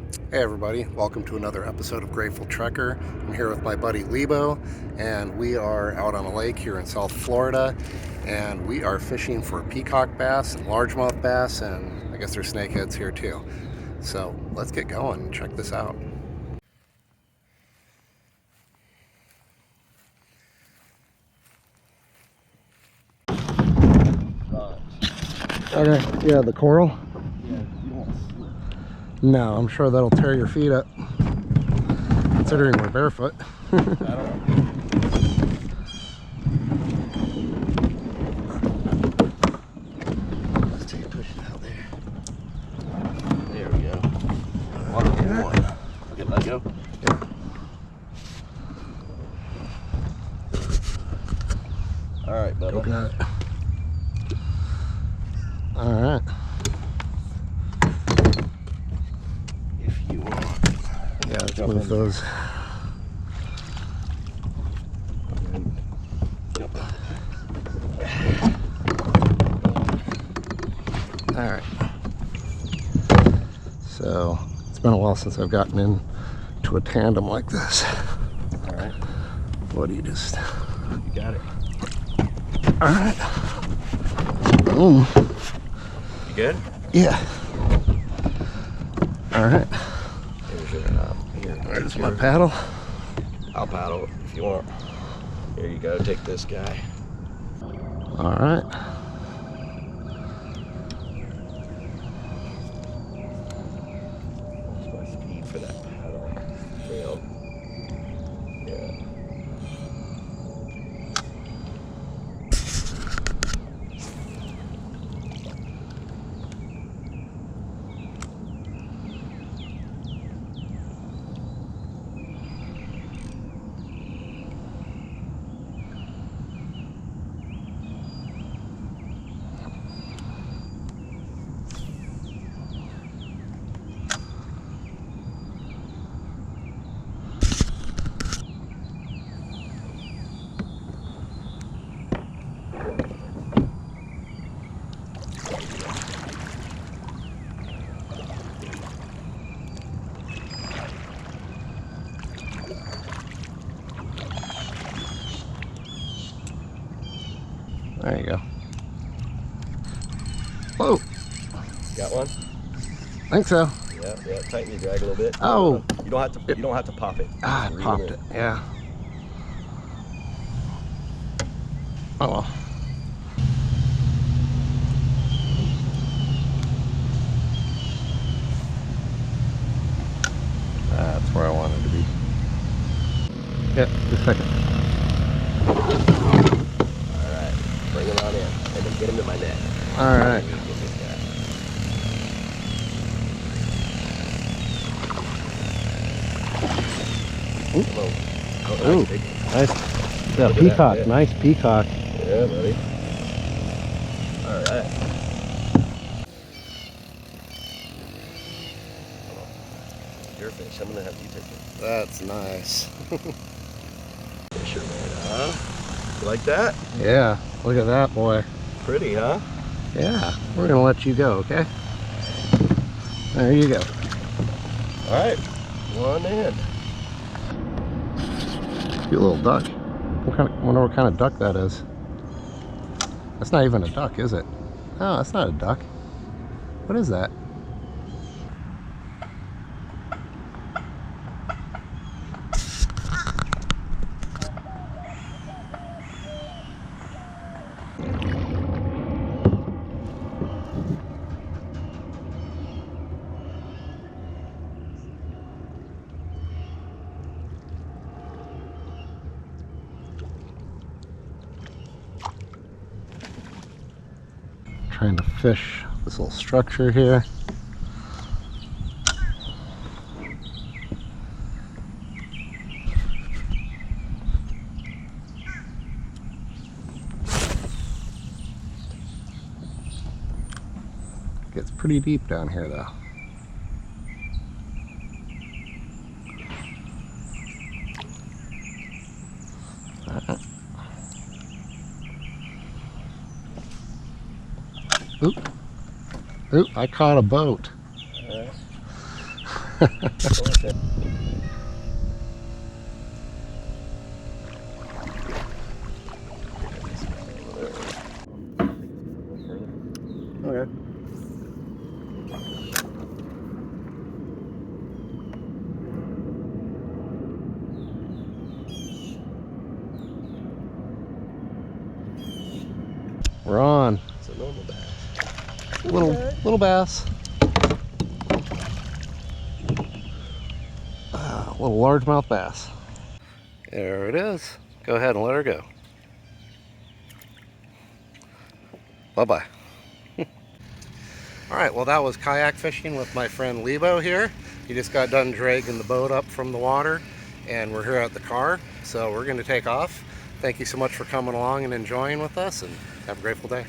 Hey everybody, welcome to another episode of Grateful Trekker. I'm here with my buddy Lebo, and we are out on a lake here in South Florida, and we are fishing for peacock bass and largemouth bass, and I guess there's snakeheads here too. So let's get going and check this out. Okay, yeah, the coral? Yeah, you don't slip. No, I'm sure that'll tear your feet up, considering we're barefoot. I don't know. Let's take a push it out there. There we go. One. Okay, let go. Yeah. All right, Bubba. Looking at it. All right. If you want. Yeah, let's move those. All right. So it's been a while since I've gotten into a tandem like this. All right. What do you just? You got it. All right. Boom. You good? Yeah. All right. Here's your here. There's my paddle. I'll paddle if you want. Here you go. Take this guy. All right. What's my speed for that paddle? Failed. Yeah. There you go. Whoa. Got one? Think so. Yeah. Tighten your drag a little bit. Oh. You don't have to pop it. Ah, Just I reel popped in. it. Yeah. Oh well. That's where I wanted to be. Yeah, just a second. All right, bring him on in, and then get him to my net. All right. Get this guy. Ooh. Come on. Oh, Ooh, nice, big one. nice. Yeah, Look at peacock. that, yeah. Nice peacock. Yeah, buddy. All right. Come on. Your fish. I'm gonna have you take it. That's nice. Fisher man, huh? You like that? Yeah, look at that, boy. Pretty, huh? Yeah, we're gonna let you go, okay? There you go. All right. One in. Cute little duck. Wonder what kind of duck that is. That's not even a duck, is it? Oh, that's not a duck. What is that? Trying to fish this little structure here. Gets pretty deep down here though. Oop. Oop, I caught a boat. Okay. We're on. It's a normal bass. Little bass. Little largemouth bass. There it is. Go ahead and let her go. Bye-bye. All right, well, that was kayak fishing with my friend Lebo here. He just got done dragging the boat up from the water, and we're here at the car, so we're going to take off. Thank you so much for coming along and enjoying with us, and have a grateful day.